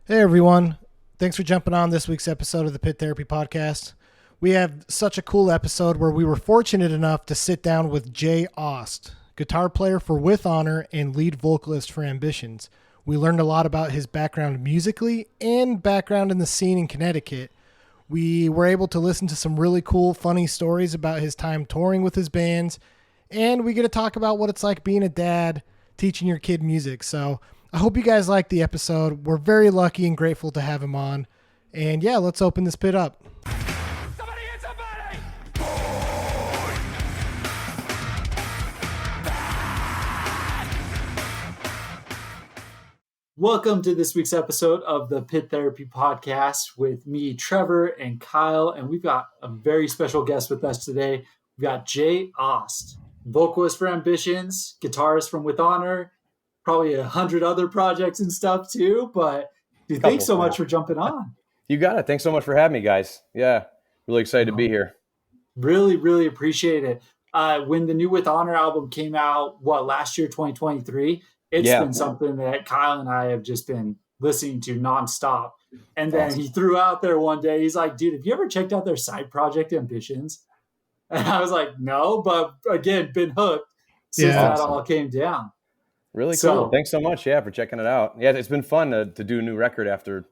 Hey everyone. Thanks for jumping on this week's episode of the Pit Therapy Podcast. We have such a cool episode where we were fortunate enough to sit down with Jay Aust, guitar player for With Honor and lead vocalist for Ambitions. We learned a lot about his background musically and background in the scene in Connecticut. We were able to listen to some really cool, funny stories about his time touring with his bands, and we get to talk about what it's like being a dad, teaching your kid music. So I hope you guys like the episode. We're very lucky and grateful to have him on. And yeah, let's open this pit up. Somebody hit somebody! Welcome to this week's episode of the Pit Therapy Podcast with me, Trevor, and Kyle. And we've got a very special guest with us today. We've got Jay Aust, vocalist for Ambitions, guitarist from With Honor, probably 100 other projects and stuff too. But dude, thanks so much for jumping on. You got it. Thanks so much for having me, guys. Yeah, really excited to be here. Really, really appreciate it. When the new With Honor album came out, last year, 2023, it's been something that Kyle and I have just been listening to nonstop. And then he threw out there one day, he's like, dude, have you ever checked out their side project Ambitions? And I was like, no, but again, been hooked since that all came down. Really cool. Thanks so much, for checking it out. Yeah, it's been fun to do a new record after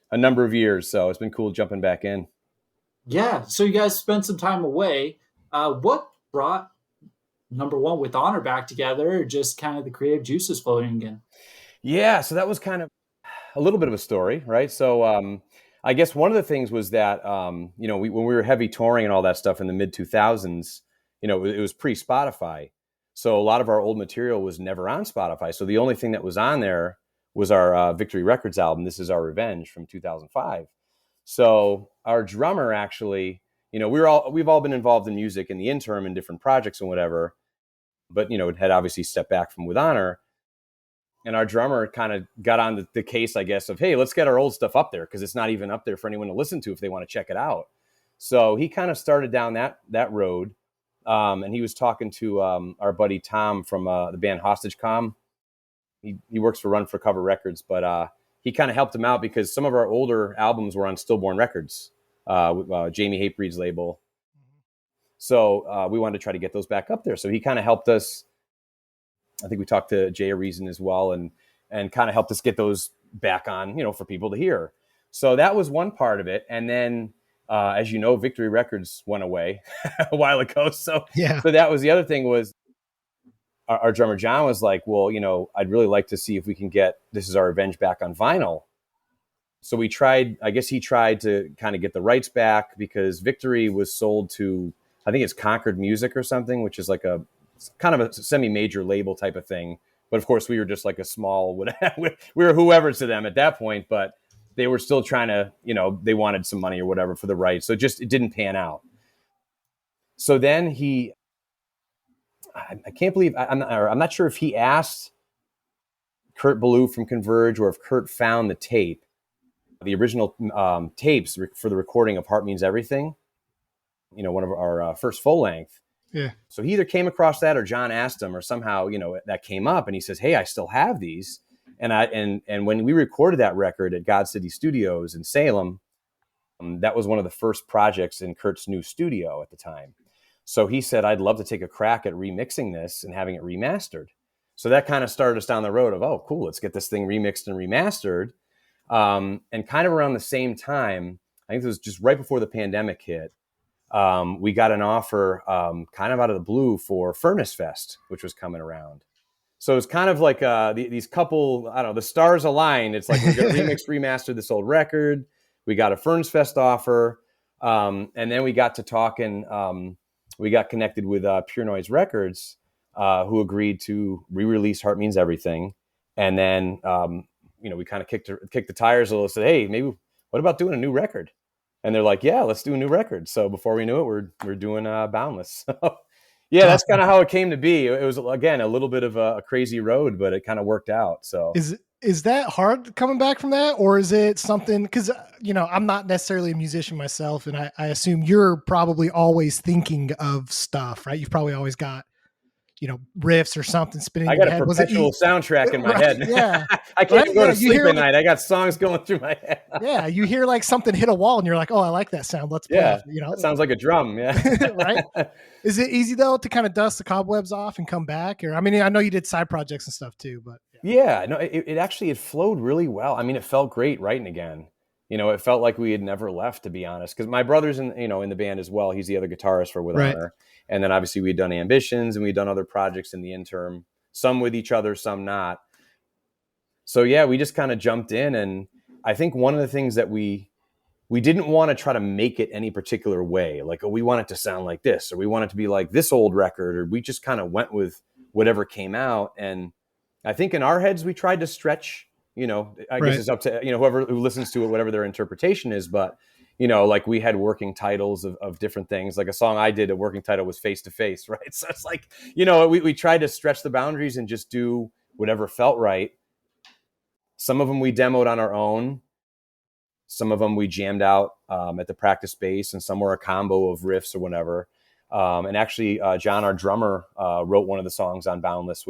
a number of years, so it's been cool jumping back in. Yeah, so you guys spent some time away. What brought number one With Honor back together, or just kind of the creative juices flowing again? Yeah, so that was kind of a little bit of a story, right? So I guess one of the things was that, when we were heavy touring and all that stuff in the mid-2000s, it was pre-Spotify. So a lot of our old material was never on Spotify. So the only thing that was on there was our Victory Records album, This Is Our Revenge, from 2005. So our drummer actually, we've all been involved in music in the interim in different projects and whatever, but, it had obviously stepped back from With Honor. And our drummer kind of got on the case, I guess, of, hey, let's get our old stuff up there because it's not even up there for anyone to listen to if they want to check it out. So he kind of started down that road. And he was talking to our buddy Tom from the band Hostage Com. He works for Run for Cover Records, but he kind of helped him out because some of our older albums were on Stillborn Records, Jamie Hatebreed's label. So we wanted to try to get those back up there. So he kind of helped us. I think we talked to Jay Aust as well, and kind of helped us get those back on, for people to hear. So that was one part of it. And then, as you know, Victory Records went away a while ago. So that was the other thing was our drummer John was like, well, I'd really like to see if we can get This Is Our Revenge back on vinyl. So he tried to kind of get the rights back because Victory was sold to, I think it's Concord Music or something, which is like a kind of a semi-major label type of thing. But of course we were just like a small, we were whoever to them at that point, but they were still trying to, they wanted some money or whatever for the rights. So it didn't pan out. So then I can't believe, I'm not sure if he asked Kurt Ballou from Converge or if Kurt found the original tapes for the recording of Heart Means Everything, one of our first full length. Yeah. So he either came across that or John asked him or somehow, that came up and he says, hey, I still have these. And when we recorded that record at God City Studios in Salem, that was one of the first projects in Kurt's new studio at the time. So he said, I'd love to take a crack at remixing this and having it remastered. So that kind of started us down the road of, oh, cool, let's get this thing remixed and remastered. And kind of around the same time, I think it was just right before the pandemic hit, we got an offer kind of out of the blue for Furnace Fest, which was coming around. So it's kind of like these couple, I don't know, the stars aligned. It's like we're going to remaster this old record. We got a Furnace Fest offer. And then we got to talking. We got connected with Pure Noise Records, who agreed to re-release Heart Means Everything. And then, we kind of kicked the tires a little, said, hey, maybe what about doing a new record? And they're like, yeah, let's do a new record. So before we knew it, we're doing Boundless. Yeah, that's kind of how it came to be. It was, again, a little bit of a crazy road, but it kind of worked out. So is that hard coming back from that? Or is it something, because, I'm not necessarily a musician myself, and I assume you're probably always thinking of stuff, right? You've probably always got, riffs or something spinning I in your got a head? Was it perpetual soundtrack in my right? head. Yeah. I can't Right? even go Yeah. to You sleep hear at night. I got songs going through my head. yeah, you hear like something hit a wall and you're like, oh, I like that sound. Let's play Yeah, off it, that sounds like a drum. Yeah. right? Is it easy though to kind of dust the cobwebs off and come back? Or I mean, I know you did side projects and stuff too, but Yeah, no, it actually it flowed really well. I mean, it felt great writing again. It felt like we had never left, to be honest. Because my brother's in the band as well. He's the other guitarist for With right. Honor, and then obviously we'd done Ambitions and we'd done other projects in the interim. Some with each other, some not. So yeah, we just kind of jumped in, and I think one of the things that we didn't want to try to make it any particular way, like, oh, we want it to sound like this, or we want it to be like this old record, or we just kind of went with whatever came out. And I think in our heads we tried to stretch. I guess it's up to whoever who listens to it, whatever their interpretation is. But like we had working titles of different things. Like a song I did, a working title was Face to Face, right? So it's like we tried to stretch the boundaries and just do whatever felt right. Some of them we demoed on our own. Some of them we jammed out at the practice space, and some were a combo of riffs or whatever. And actually, John, our drummer, wrote one of the songs on Boundless,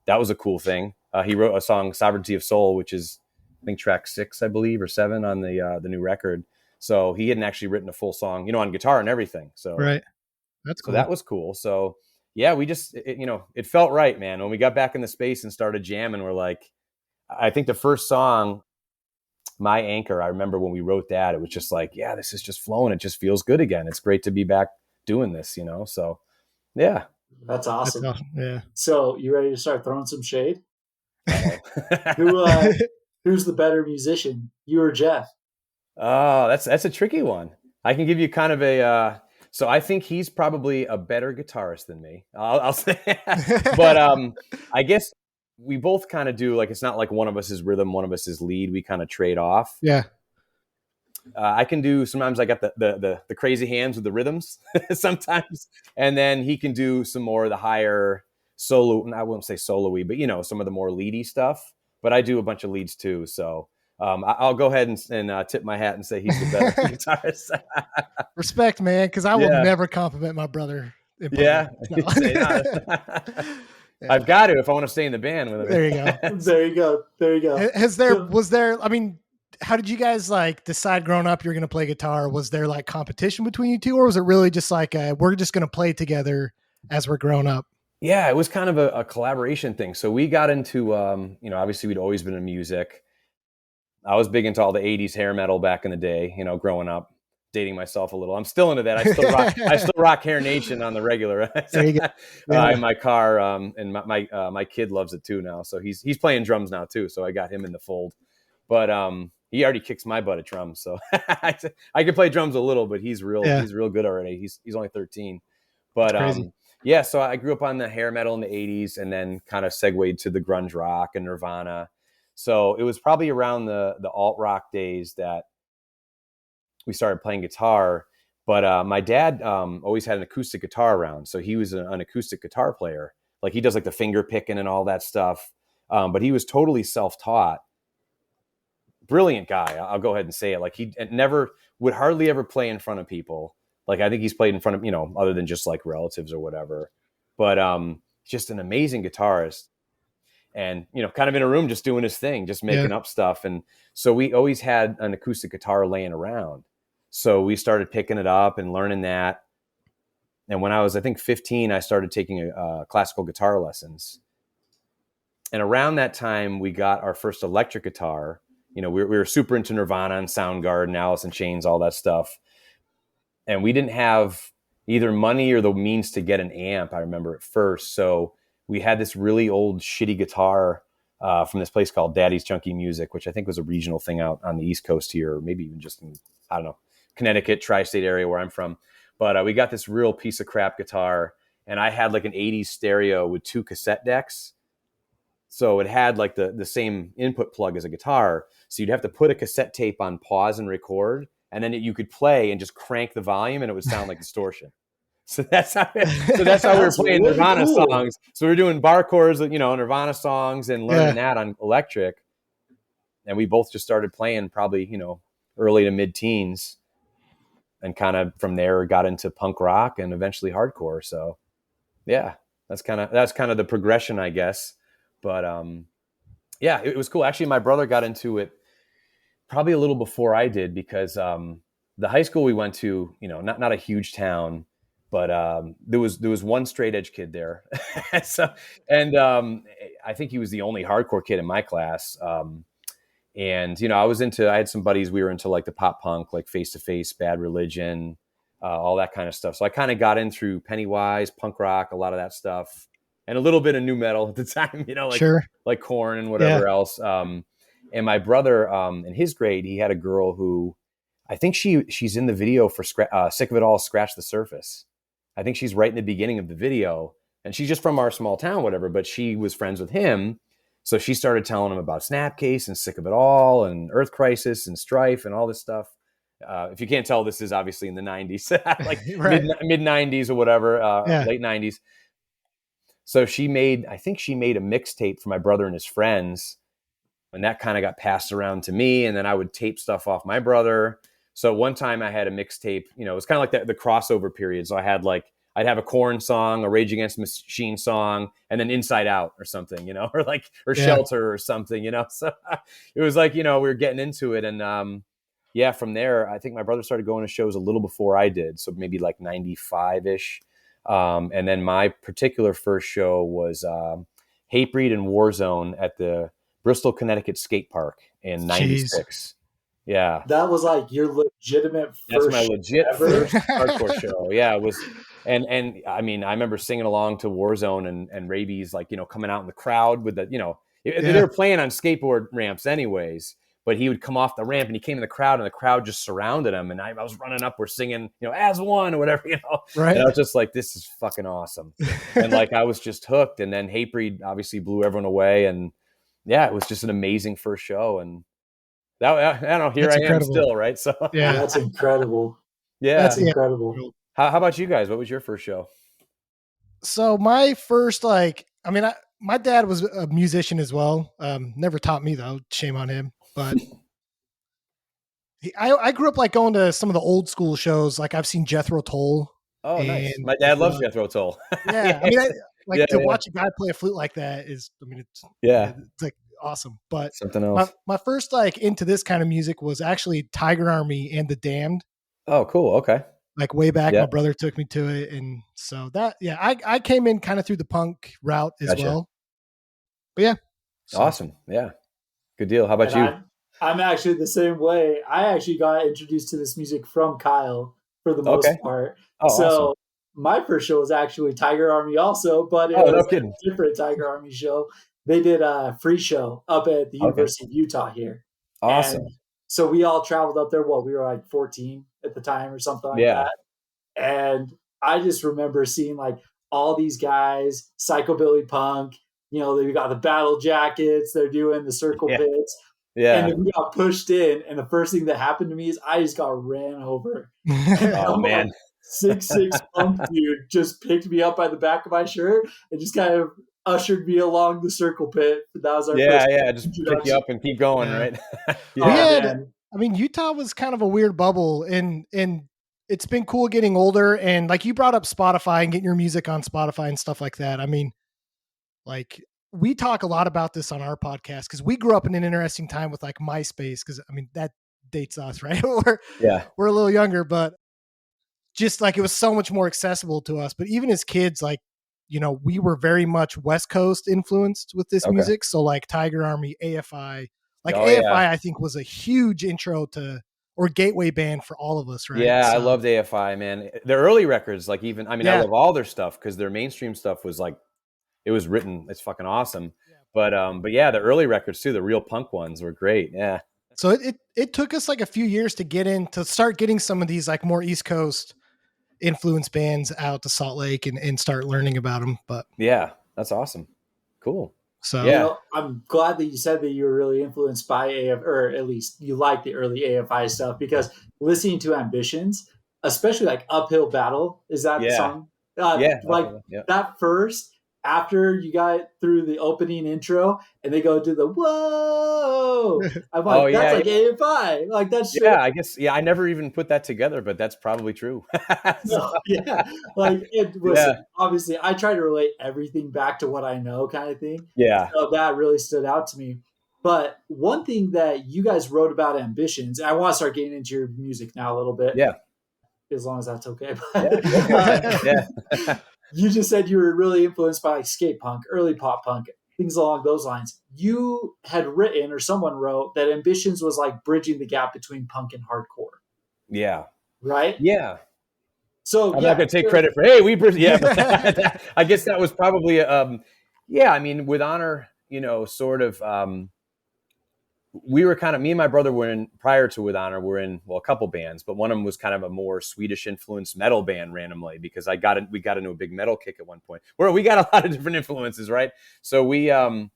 that was a cool thing. He wrote a song, Sovereignty of Soul, which is, I think, track 6, I believe, or 7 on the new record. So he hadn't actually written a full song, on guitar and everything. So Right. That's cool. So that was cool. So yeah, we just, it felt right, man. When we got back in the space and started jamming, we're like, I think the first song, My Anchor, I remember when we wrote that, it was just like, yeah, this is just flowing. It just feels good again. It's great to be back doing this, So yeah. That's awesome. That's awesome. Yeah. So you ready to start throwing some shade? Who's the better musician, you or Jeff? Oh, that's a tricky one. I can give you kind of so I think he's probably a better guitarist than me. I'll say, but I guess we both kind of do, like, it's not like one of us is rhythm, one of us is lead. We kind of trade off. Yeah. I can do, sometimes I got the crazy hands with the rhythms sometimes. And then he can do some more of the higher solo, I wouldn't say solo-y, but some of the more leady stuff. But I do a bunch of leads too. So I'll go ahead and tip my hat and say he's the better guitarist. Respect, man, because I will never compliment my brother. Yeah. No. Yeah. I've got to, if I want to stay in the band with him. There you go. There you go. Was there, I mean, how did you guys decide growing up you're going to play guitar? Was there competition between you two, or was it really just we're just going to play together as we're growing up? Yeah, it was kind of a collaboration thing. So we got into, obviously we'd always been in music. I was big into all the 80s hair metal back in the day, growing up. Dating myself a little. I'm still into that. I still rock Hair Nation on the regular. There you go. In my car, and my kid loves it too now. So he's playing drums now too. So I got him in the fold. But he already kicks my butt at drums. So I can play drums a little, but he's real good already. He's only 13. But yeah, so I grew up on the hair metal in the 80s, and then kind of segued to the grunge rock and Nirvana. So it was probably around the alt rock days that we started playing guitar. But my dad always had an acoustic guitar around. So he was an acoustic guitar player. Like, he does the finger picking and all that stuff. But he was totally self-taught. Brilliant guy. I'll go ahead and say it. Like, he never would hardly ever play in front of people. Like, I think he's played in front of, other than just relatives or whatever. But just an amazing guitarist. And, kind of in a room just doing his thing, just making up stuff. And so we always had an acoustic guitar laying around. So we started picking it up and learning that. And when I was, I think, 15, I started taking classical guitar lessons. And around that time, we got our first electric guitar. We were super into Nirvana and Soundgarden, Alice in Chains, all that stuff. And we didn't have either money or the means to get an amp, I remember, at first. So we had this really old shitty guitar from this place called Daddy's Junkie Music, which I think was a regional thing out on the East Coast here, or maybe even just in, I don't know, Connecticut, tri-state area where I'm from. But we got this real piece of crap guitar, and I had an 80s stereo with 2 cassette decks. So it had the same input plug as a guitar. So you'd have to put a cassette tape on pause and record, and then you could play and just crank the volume, and it would sound like distortion. So that's how we were playing really Nirvana songs. So we were doing bar chords, Nirvana songs, and learning that on electric. And we both just started playing probably, early to mid-teens, and kind of from there got into punk rock and eventually hardcore. So yeah. that's kind of the progression, I guess. But yeah, it was cool. Actually, my brother got into it probably a little before I did because the high school we went to, not a huge town, but there was one straight edge kid there. So, and I think he was the only hardcore kid in my class. And I had some buddies, we were into like the pop punk, like Face to Face, Bad Religion, all that kind of stuff. So I kind of got in through Pennywise, punk rock, a lot of that stuff, and a little bit of new metal at the time, like Sure. like Korn and whatever else. And my brother, in his grade, he had a girl who, I think she's in the video for Sick of It All, Scratch the Surface. I think she's right in the beginning of the video, and she's just from our small town, whatever. But she was friends with him. So she started telling him about Snapcase and Sick of It All and Earth Crisis and Strife and all this stuff. If you can't tell, this is obviously in the 90s, like Right. mid 90s or whatever, late 90s. So I think she made a mixtape for my brother and his friends. And that kind of got passed around to me. And then I would tape stuff off my brother. So one time I had a mixtape, it was kind of like the crossover period. So I'd have a Korn song, a Rage Against the Machine song, and then Inside Out or something, or Shelter or something, So it was like, we were getting into it. And from there, I think my brother started going to shows a little before I did. So maybe like 95-ish. And then my particular first show was Hatebreed and Warzone at the Bristol, Connecticut skate park in 96. Yeah. That was like your legitimate first. That's my legit first hardcore show. Yeah, it was. And I mean, I remember singing along to Warzone and Rabies, like, coming out in the crowd with the, they were playing on skateboard ramps anyways, but he would come off the ramp and he came in the crowd and the crowd just surrounded him. And I was running up, we're singing, as one or whatever, Right. And I was just like, this is fucking awesome. And like, I was just hooked. And then Hatebreed obviously blew everyone away. And yeah, it was just an amazing first show. And that, I don't know, here That's I incredible. am still, right? So yeah, that's incredible. Yeah. That's incredible. How about you guys? What was your first show? So my first, my dad was a musician as well. Never taught me though. Shame on him. But I grew up like going to some of the old school shows. Like I've seen Jethro Tull. Oh, nice. My dad loves Jethro Tull. Yeah. I mean, to watch a guy play a flute like that is, it's like awesome. But something else. My first like into this kind of music was actually Tiger Army and the Damned. Oh, cool. Okay. Like way back, my brother took me to it. And so I came in kind of through the punk route as well. But yeah. So. Awesome. Yeah. Good deal. How about you? I'm actually the same way. I actually got introduced to this music from Kyle for the most part. Oh, so awesome. My first show was actually Tiger Army also, but it was a different Tiger Army show. They did a free show up at the University of Utah here. Awesome. And so we all traveled up there. We were like 14 at the time or something like that. And I just remember seeing like all these guys, psychobilly punk, they got the battle jackets, they're doing the circle pits. Yeah. And then we got pushed in. And the first thing that happened to me is I just got ran over. Oh, man. 6'6" punk dude just picked me up by the back of my shirt and just kind of ushered me along the circle pit. That was our first just pick you up and keep going, right? I mean, Utah was kind of a weird bubble, and it's been cool getting older. And like you brought up Spotify and getting your music on Spotify and stuff like that. I mean, like we talk a lot about this on our podcast because we grew up in an interesting time with like MySpace. Because I mean that dates us, right? We're a little younger, but just like it was so much more accessible to us. But even as kids, like we were very much West Coast influenced with this music. So like Tiger Army, AFI, I think was a huge intro to or gateway band for all of us, right? Yeah, I loved AFI, man. Their early records, like even I love all their stuff because their mainstream stuff was like. It was written. It's fucking awesome. But yeah, the early records too, the real punk ones were great. Yeah. So it took us like a few years to start getting some of these like more East Coast influence bands out to Salt Lake and start learning about them. But yeah, that's awesome. Cool. So I'm glad that you said that you were really influenced by or at least you like the early AFI stuff because listening to Ambitions, especially like Uphill Battle, is that the song? That first after you got through the opening intro and they go to the whoa, I'm like, Oh that's yeah, like AFI. Like that's straight. yeah. I guess I never even put that together, but that's probably true. So, No, yeah. Like it was yeah, obviously I try to relate everything back to what I know kind of thing. yeah, So that really stood out to me. But one thing that you guys wrote about ambitions, and I want to start getting into your music now a little bit, yeah, as long as that's okay. yeah. But Go for it. Yeah, you just said you were really influenced by like skate punk, early pop punk, things along those lines. You had written, or someone wrote, that ambitions was like bridging the gap between punk and hardcore, yeah, right? yeah. So I'm not yeah, going to take credit for, hey, yeah, but I guess that was probably, yeah, I mean, with Honor, sort of, we were kind of, me and my brother were in, prior to With Honor, we're in, well, a couple bands, but one of them was kind of a more Swedish influenced metal band randomly, because we got into a big metal kick at one point, where we got a lot of different influences, right? So Was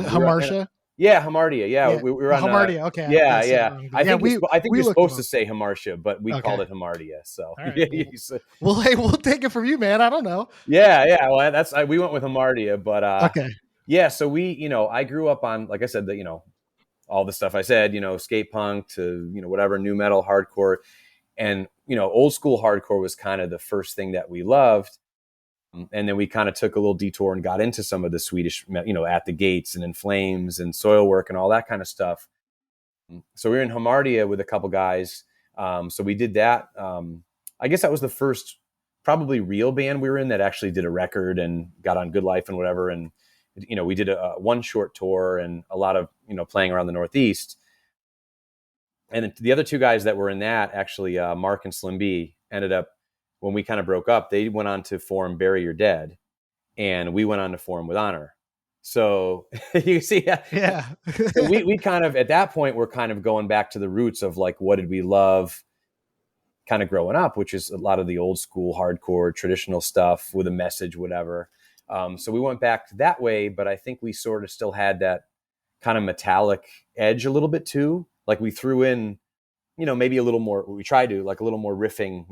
it Hamartia? yeah, Hamartia. Yeah, Yeah. we were on Hamartia. Okay. Yeah, I said it yeah. wrong. I think we you're looked them supposed up. to say Hamartia, but we called Okay. it Hamartia. So All right, yeah, well, well, hey, we'll take it from you, man. I don't know. yeah. Well, we went with Hamartia, but Okay. yeah. So I grew up on, like I said, all the stuff I said, skate punk to whatever, new metal, hardcore, and old school hardcore was kind of the first thing that we loved. And then we kind of took a little detour and got into some of the Swedish, At the Gates and In Flames and Soilwork and all that kind of stuff. So we were in Hamartia with a couple guys. So we did that. I guess that was the first probably real band we were in that actually did a record and got on Good Life and whatever. And, we did one short tour and a lot of, playing around the Northeast. And the other two guys that were in that, actually, Mark and Slim B, ended up, when we kind of broke up, they went on to form Bury Your Dead, and we went on to form With Honor. So you see, Yeah. so we kind of, at that point, we're kind of going back to the roots of like, what did we love kind of growing up, which is a lot of the old school hardcore traditional stuff with a message, whatever. So we went back that way, but I think we sort of still had that kind of metallic edge a little bit too. Like we threw in, maybe a little more, we tried to like a little more riffing,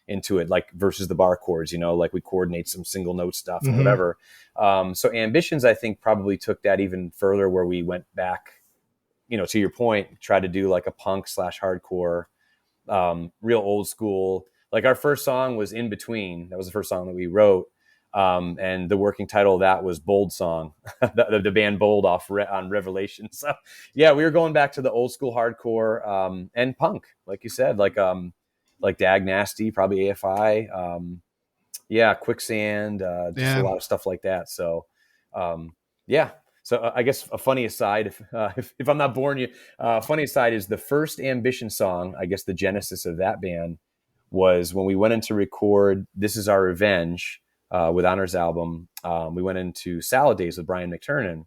into it, like versus the bar chords, like we coordinate some single note stuff or whatever. So Ambitions, I think, probably took that even further, where we went back, to your point, try to do like a punk / hardcore, real old school. Like our first song was In Between. That was the first song that we wrote. And the working title of that was Bold Song, the band Bold on Revelation. So yeah, we were going back to the old school hardcore, and punk, like you said, like Dag Nasty, probably AFI, Quicksand, just a lot of stuff like that. So yeah. So I guess a funny aside, if I'm not boring you, funny aside is the first Ambition song. I guess the genesis of that band was when we went in to record This Is Our Revenge, with Honor's album. We went into Salad Days with Brian McTernan,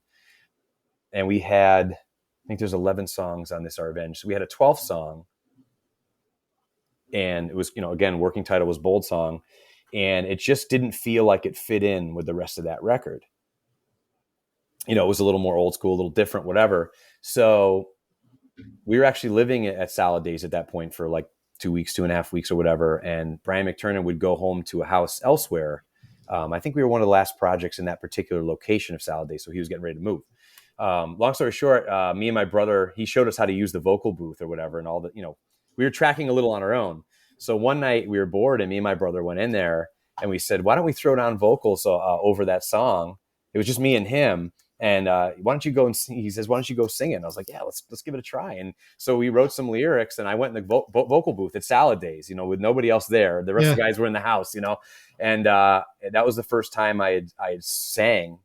and we had, I think there's 11 songs on This Our Revenge. So we had a 12th song, and it was, again, working title was Bold Song, and it just didn't feel like it fit in with the rest of that record. It was a little more old school, a little different, whatever. So we were actually living at Salad Days at that point for like 2 weeks, 2.5 weeks or whatever. And Brian McTernan would go home to a house elsewhere. I think we were one of the last projects in that particular location of Salad Days. So he was getting ready to move. Long story short, me and my brother, he showed us how to use the vocal booth or whatever, and all that, we were tracking a little on our own. So one night we were bored, and me and my brother went in there and we said, why don't we throw down vocals over that song? It was just me and him. And why don't you go and sing? He says, why don't you go sing it? And I was like, yeah, let's give it a try. And so we wrote some lyrics, and I went in the vocal booth at Salad Days, with nobody else there. The rest of the guys were in the house, and that was the first time I had sang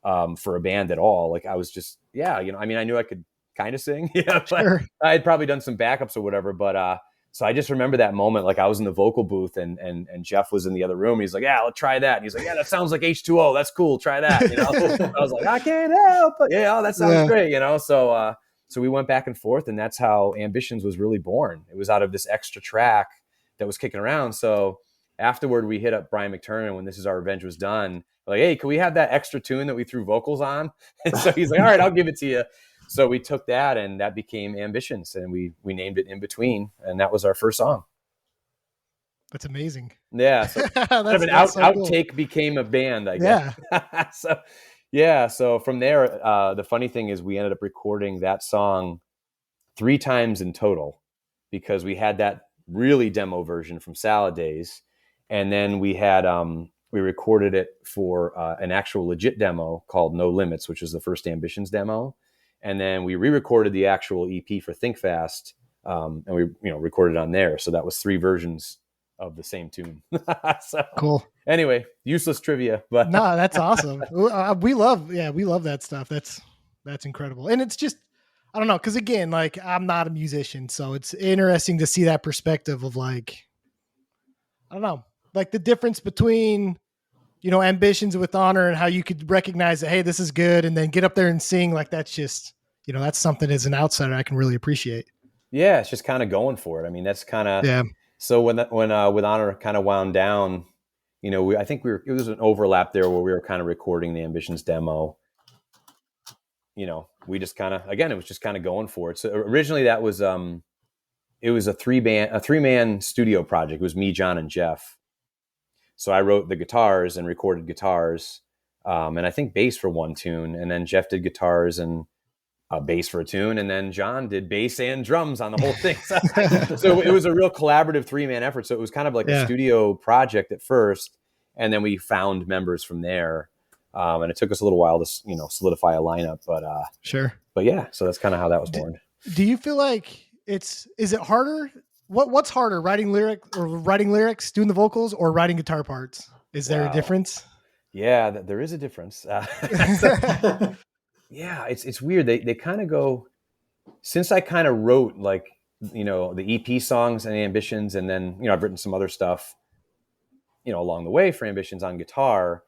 for a band at all. Like I was just, I knew I could kind of sing, but sure. I had probably done some backups or whatever. But so I just remember that moment, like I was in the vocal booth, and Jeff was in the the room. He's like, yeah, let's try that. And he's like, yeah, that sounds like H2O. That's cool. Try that. I was like, I can't help it. Yeah, that sounds great. So we went back and forth, and that's how Ambitions was really born. It was out of this extra track that was kicking around. So afterward, we hit up Brian McTernan when This Is Our Revenge was done. Like, hey, can we have that extra tune that we threw vocals on? And so he's like, all right, I'll give it to you. So we took that, and that became Ambitions, and we named it In Between, and that was our first song. That's amazing. Yeah. So kind of an that's so cool. outtake became a band, I guess. Yeah. So yeah. So from there, the funny thing is we ended up recording that song 3 times in total because we had that really demo version from Salad Days. And then we had, we recorded it for an actual legit demo called No Limits, which was the first Ambitions demo. And then we re-recorded the actual EP for Think Fast, and we recorded on there. So that was 3 versions of the same tune. So Cool. anyway, useless trivia, but No, that's awesome. We love that stuff. That's incredible. And it's just, I don't know, because again, like I'm not a musician, so it's interesting to see that perspective of like, I don't know, like the difference between, Ambitions with Honor and how you could recognize that, hey, this is good, and then get up there and sing. Like that's just, that's something as an outsider I can really appreciate. yeah, it's just kind of going for it. I mean, that's kind of, Yeah. so when With Honor kind of wound down, I think it was an overlap there where we were kind of recording the Ambitions demo. We just kind of, again, it was just kind of going for it. So originally that was, it was a 3-man studio project. It was me, John, and Jeff. So I wrote the guitars and recorded guitars, and I think bass for one tune, and then Jeff did guitars and bass for a tune, and then John did bass and drums on the whole thing. So it was a real collaborative 3-man effort. So it was kind of like a studio project at first, and then we found members from there. And it took us a little while to, solidify a lineup, but Sure. But yeah, so that's kind of how that was born. Do you feel like is it harder? What's harder, writing lyrics, doing the vocals, or writing guitar parts? Is there a difference? Yeah, there is a difference. Yeah, it's weird. They kind of go, since I kind of wrote like, the EP songs and the Ambitions, and then, I've written some other stuff, along the way for Ambitions on guitar.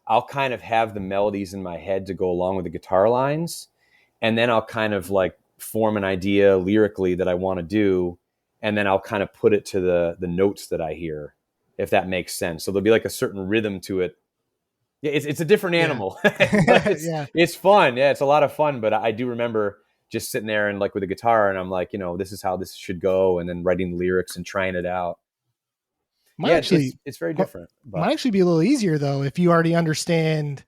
I'll kind of have the melodies in my head to go along with the guitar lines. And then I'll kind of like form an idea lyrically that I want to do. And then I'll kind of put it to the notes that I hear, if that makes sense. So there'll be like a certain rhythm to it. Yeah, it's a different animal. It's fun. Yeah, it's a lot of fun. But I do remember just sitting there and like with a guitar, and I'm like, this is how this should go. And then writing the lyrics and trying it out. It's very different. But might actually be a little easier though if you already understand,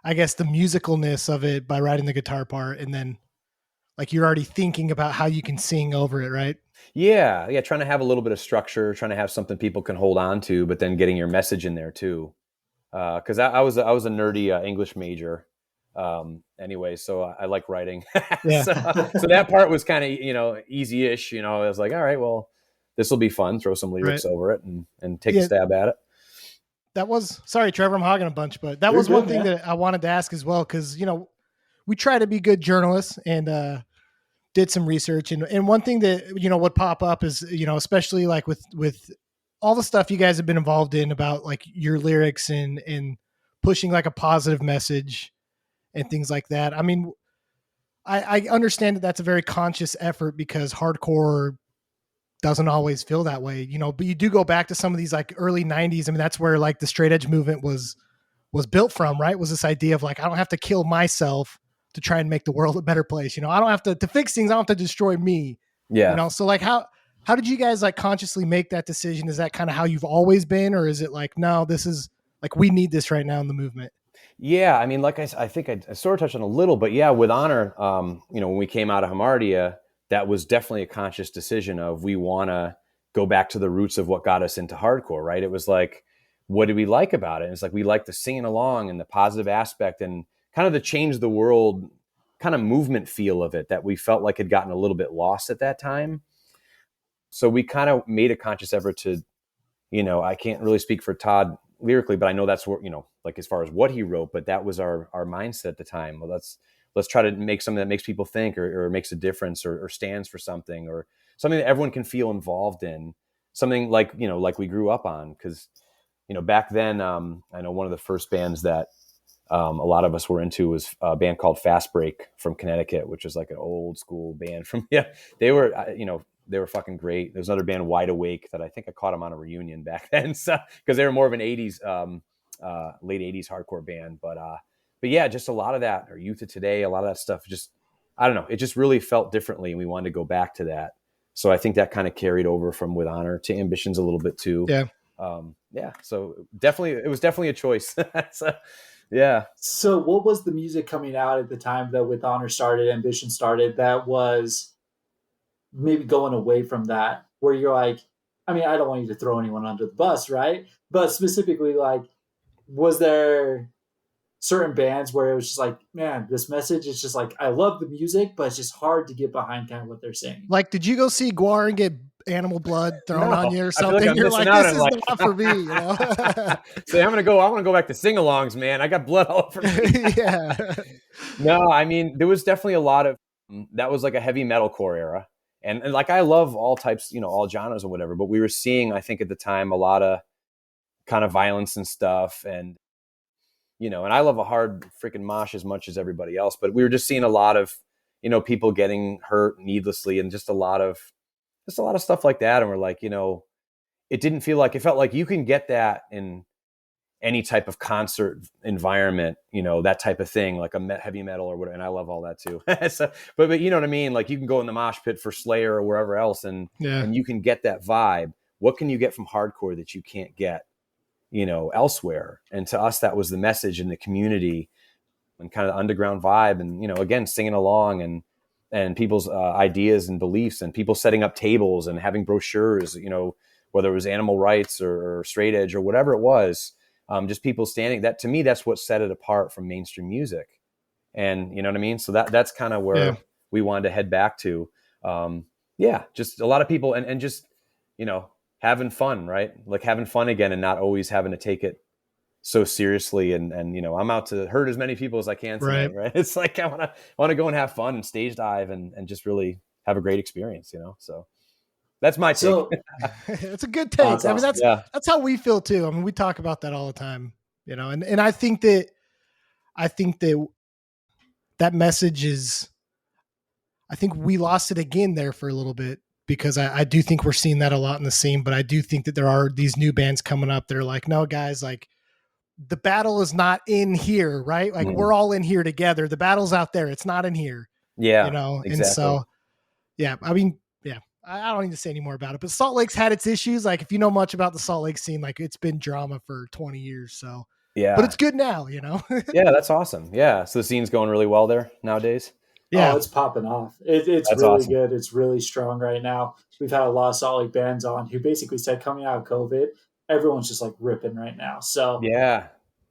I guess, the musicalness of it by writing the guitar part, and then like you're already thinking about how you can sing over it, right? Yeah, trying to have a little bit of structure, trying to have something people can hold on to, but then getting your message in there too. Because I was a nerdy English major, anyway, so I like writing. Yeah. so that part was kind of easy-ish. I was like, all right, well, this will be fun. Throw some lyrics over it and take a stab at it. That was, sorry, Trevor, I'm hogging a bunch, but that was one thing that I wanted to ask as well. Cause we try to be good journalists and, did some research. And one thing that, would pop up is, especially like with all the stuff you guys have been involved in about like your lyrics and pushing like a positive message and things like that. I mean, I understand that that's a very conscious effort because hardcore doesn't always feel that way, but you do go back to some of these like early 90s. I mean, that's where like the straight edge movement was built from, right? Was this idea of like, I don't have to kill myself to try and make the world a better place. I don't have to fix things. I don't have to destroy me. Yeah. So like how did you guys like consciously make that decision? Is that kind of how you've always been, or is it like, no, this is like, we need this right now in the movement? Yeah. I mean, like I think I sort of touched on a little, but yeah, With Honor, when we came out of Hamartia, that was definitely a conscious decision of, we want to go back to the roots of what got us into hardcore, right? It was like, what did we like about it? And it's like, we like the singing along and the positive aspect and kind of the change the world kind of movement feel of it that we felt like had gotten a little bit lost at that time. So we kind of made a conscious effort to, I can't really speak for Todd lyrically, but I know that's what, like as far as what he wrote, but that was our mindset at the time. Well, let's try to make something that makes people think or makes a difference or stands for something or something that everyone can feel involved in, something like, like we grew up on. Cause, back then, I know one of the first bands that a lot of us were into was a band called Fast Break from Connecticut, which is like an old school band from, they were, they were fucking great. There's another band, Wide Awake, that I think I caught them on a reunion back then. So, cause they were more of an 80s, late 80s hardcore band. But yeah, just a lot of that, or Youth of Today, a lot of that stuff, just, I don't know. It just really felt differently. And we wanted to go back to that. So I think that kind of carried over from With Honor to Ambitions a little bit too. Yeah. So it was definitely a choice. So, yeah. So what was the music coming out at the time that With Honor started, Ambition started, that was maybe going away from that, where you're like, I mean, I don't want you to throw anyone under the bus, right? But specifically, like, was there certain bands where it was just like, man, this message is just like, I love the music, but it's just hard to get behind kind of what they're saying? Like, did you go see Guar and get animal blood thrown No, on you or I feel like something? I'm You're missing like, out this on is life. not for me, you know? Say, I want to go back to sing-alongs, man. I got blood all over me. Yeah. No, I mean, there was definitely a lot of, that was like a heavy metalcore era. And like, I love all types, all genres or whatever, but we were seeing, I think at the time, a lot of kind of violence and stuff. And, and I love a hard freaking mosh as much as everybody else, but we were just seeing a lot of, people getting hurt needlessly and just a lot of stuff like that. And we're like, it felt like you can get that in any type of concert environment, that type of thing, like a heavy metal or whatever. And I love all that too. So, but you know what I mean? Like, you can go in the mosh pit for Slayer or wherever else, and you can get that vibe. What can you get from hardcore that you can't get, elsewhere? And to us, that was the message in the community and kind of the underground vibe. And, again, singing along and people's ideas and beliefs, and people setting up tables and having brochures, whether it was animal rights or straight edge or whatever it was. Just people standing. That, to me, that's what set it apart from mainstream music. And you know what I mean? So that's kind of where we wanted to head back to. Just a lot of people and just, having fun, right? Like having fun again and not always having to take it so seriously. And I'm out to hurt as many people as I can tonight, right? It's like, I want to go and have fun and stage dive and just really have a great experience, So that's my take. So it's a good take. That's I mean, awesome. that's how we feel too. I mean, we talk about that all the time, and I think that that message is, I think we lost it again there for a little bit, because I do think we're seeing that a lot in the scene, but I do think that there are these new bands coming up. They're like, no guys, like the battle is not in here, right? Like we're all in here together. The battle's out there. It's not in here. Yeah. Exactly. And so, I mean, I don't need to say any more about it, but Salt Lake's had its issues. Like, if you know much about the Salt Lake scene, like it's been drama for 20 years. So, but it's good now, Yeah, that's awesome. Yeah. So the scene's going really well there nowadays. Yeah. Oh, it's popping off. It's that's really awesome. good. It's really strong right now. We've had a lot of Salt Lake bands on who basically said, coming out of COVID, everyone's just like ripping right now. So yeah,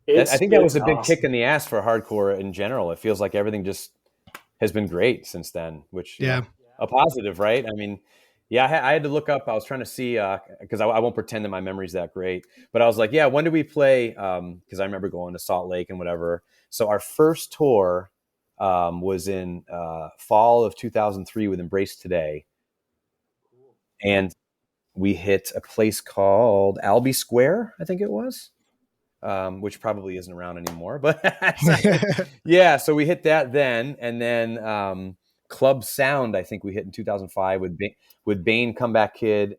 I think that was a big kick in the ass for hardcore in general. It feels like everything just has been great since then, which a positive, right? I mean, I had to look up. I was trying to see, because I won't pretend that my memory's that great. But I was like, when did we play? Because I remember going to Salt Lake and whatever. So our first tour was in fall of 2003 with Embrace Today. And we hit a place called Albee Square, I think it was, which probably isn't around anymore. But so we hit that then. And then Club Sound, I think we hit in 2005 with Bane, Comeback Kid,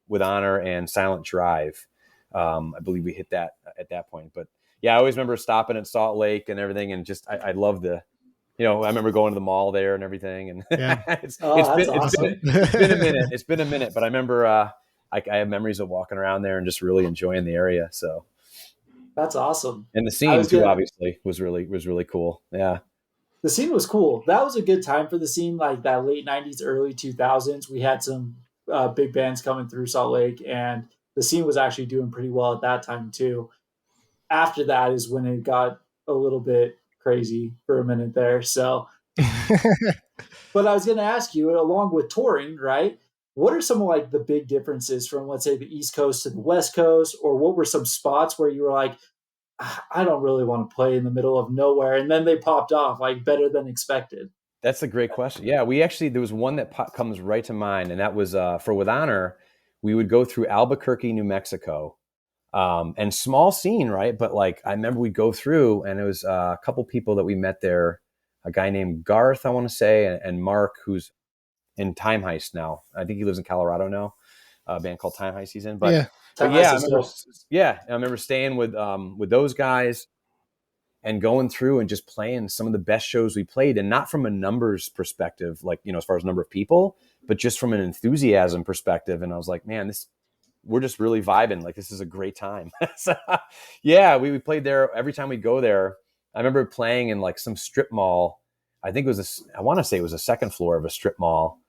With Honor, and Silent Drive. I believe we hit that at that point. But I always remember stopping at Salt Lake and everything, and just I love the, I remember going to the mall there and everything. And it's been a minute. It's been a minute, but I remember I have memories of walking around there and just really enjoying the area. So that's awesome. And the scene too, obviously, was really cool. Yeah. The scene was cool. That was a good time for the scene, like that late 90s, early 2000s. We had some big bands coming through Salt Lake, and the scene was actually doing pretty well at that time too. After that is when it got a little bit crazy for a minute there. So, but I was going to ask you, along with touring, right? What are some of like the big differences from, let's say, the East Coast to the West Coast, or what were some spots where you were like, I don't really want to play in the middle of nowhere, and then they popped off like better than expected? That's a great question. Yeah, there was one that comes right to mind, and that was for With Honor. We would go through Albuquerque, New Mexico, and small scene, right? But like, I remember we'd go through, and it was a couple people that we met there, a guy named Garth, I want to say, and Mark, who's in Time Heist now. I think he lives in Colorado now. A band called Time Heist he's in. But I remember staying with those guys and going through and just playing some of the best shows we played, and not from a numbers perspective, like, as far as number of people, but just from an enthusiasm perspective. And I was like, man, we're just really vibing. Like, this is a great time. So, yeah, we played there every time we go there. I remember playing in like some strip mall. I think it was I want to say it was a second floor of a strip mall,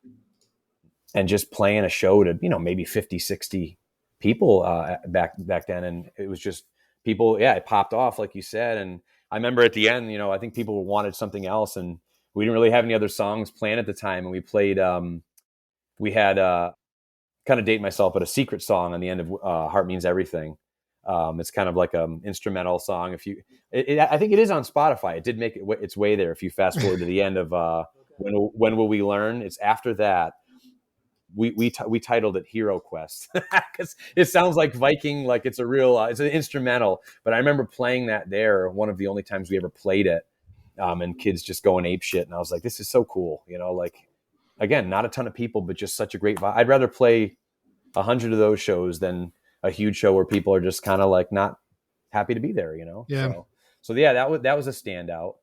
and just playing a show to, maybe 50, 60 people back then. And it was just people, yeah, it popped off, like you said. And I remember at the end, I think people wanted something else, and we didn't really have any other songs planned at the time. And we played, we had, kind of date myself, but a secret song on the end of Heart Means Everything. It's kind of like an instrumental song. I think it is on Spotify. It did make its way there. If you fast forward to the end of When Will We Learn? It's after that. We titled it Hero Quest because it sounds like Viking, like it's a real, it's an instrumental. But I remember playing that there, one of the only times we ever played it, and kids just going ape shit. And I was like, this is so cool. Like, again, not a ton of people, but just such a great vibe. I'd rather play 100 of those shows than a huge show where people are just kind of like not happy to be there, Yeah. So yeah, that was a standout.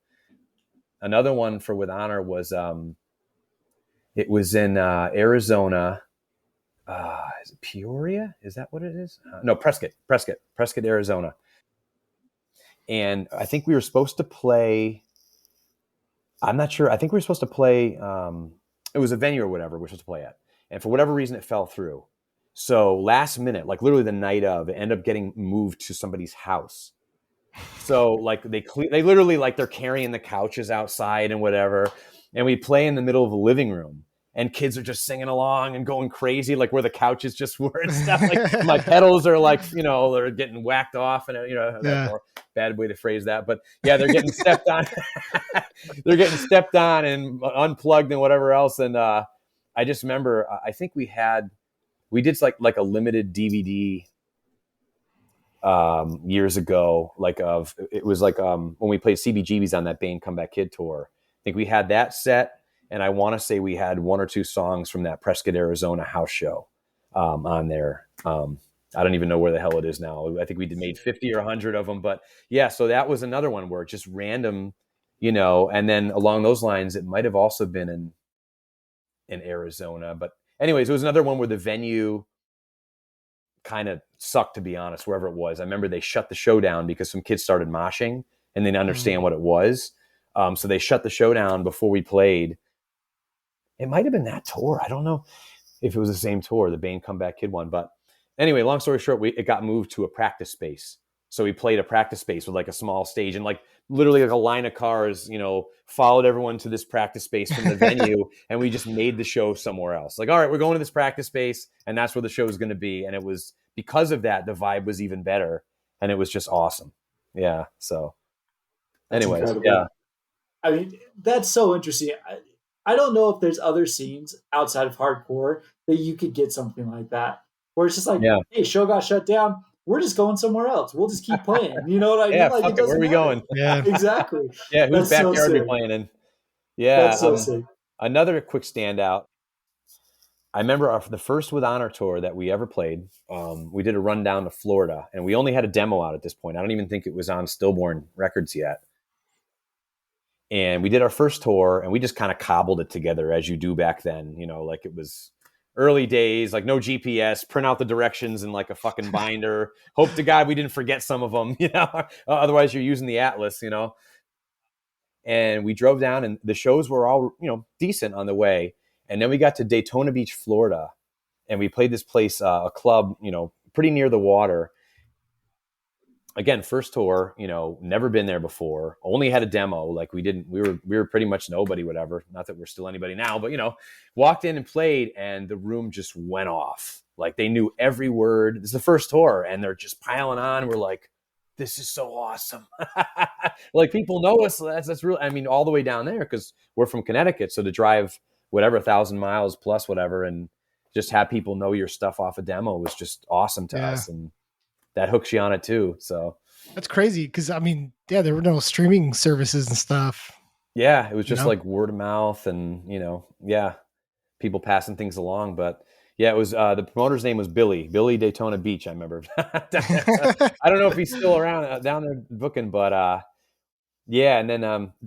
Another one for With Honor was, it was in Arizona. Is it Peoria? Is that what it is? No, Prescott, Arizona. And I think we were supposed to play, I'm not sure. I think we were supposed to play, it was a venue or whatever we're supposed to play at. And for whatever reason, it fell through. So last minute, like literally the night of, it ended up getting moved to somebody's house. So like they literally, like, they're carrying the couches outside and whatever. And we play in the middle of a living room, and kids are just singing along and going crazy, like where the couches just were and stuff. Like my pedals are like, they're getting whacked off, and that's more bad way to phrase that. But yeah, they're getting stepped on. They're getting stepped on and unplugged and whatever else. And I just remember, I think we did like a limited DVD years ago, it was like when we played CBGB's on that Bane Comeback Kid tour. I think we had that set, and I want to say we had one or two songs from that Prescott, Arizona house show on there. I don't even know where the hell it is now. I think we made 50 or 100 of them, but yeah, so that was another one where just random, and then along those lines, it might have also been in Arizona. But anyways, it was another one where the venue kind of sucked, to be honest, wherever it was. I remember they shut the show down because some kids started moshing and they didn't understand what it was. So they shut the show down before we played. It might have been that tour. I don't know if it was the same tour, the Bane Comeback Kid one. But anyway, long story short, it got moved to a practice space. So we played a practice space with like a small stage, and like literally like a line of cars, followed everyone to this practice space from the venue. And we just made the show somewhere else. Like, all right, we're going to this practice space, and that's where the show is going to be. And it was because of that, the vibe was even better, and it was just awesome. Yeah. So anyways, yeah. I mean, that's so interesting. I don't know if there's other scenes outside of hardcore that you could get something like that, where it's just like, hey, show got shut down. We're just going somewhere else. We'll just keep playing. You know what I mean? Yeah, like, fuck it. Where are we going? Yeah, exactly. Yeah, whose backyard are we playing in? Yeah, that's so sick. Another quick standout. I remember the first With Honor tour that we ever played. We did a run down to Florida, and we only had a demo out at this point. I don't even think it was on Stillborn Records yet. And we did our first tour, and we just kind of cobbled it together as you do back then. Like it was early days, like no GPS, print out the directions in like a fucking binder. Hope to God we didn't forget some of them, otherwise you're using the Atlas, And we drove down, and the shows were all, decent on the way. And then we got to Daytona Beach, Florida, and we played this place, a club, pretty near the water. Again, first tour, never been there before. Only had a demo. Like we were pretty much nobody, whatever. Not that we're still anybody now, but walked in and played, and the room just went off. Like they knew every word. This is the first tour, and they're just piling on. We're like, this is so awesome. Like people know us. That's real. I mean, all the way down there, because we're from Connecticut. So to drive whatever 1,000 miles plus whatever, and just have people know your stuff off a demo was just awesome to us. And that hooks you on it too. So that's crazy. Cause I mean, there were no streaming services and stuff. Yeah. It was just like word of mouth and, people passing things along. But yeah, it was, the promoter's name was Billy Daytona Beach. I remember. I don't know if he's still around down there booking, but, yeah. And then,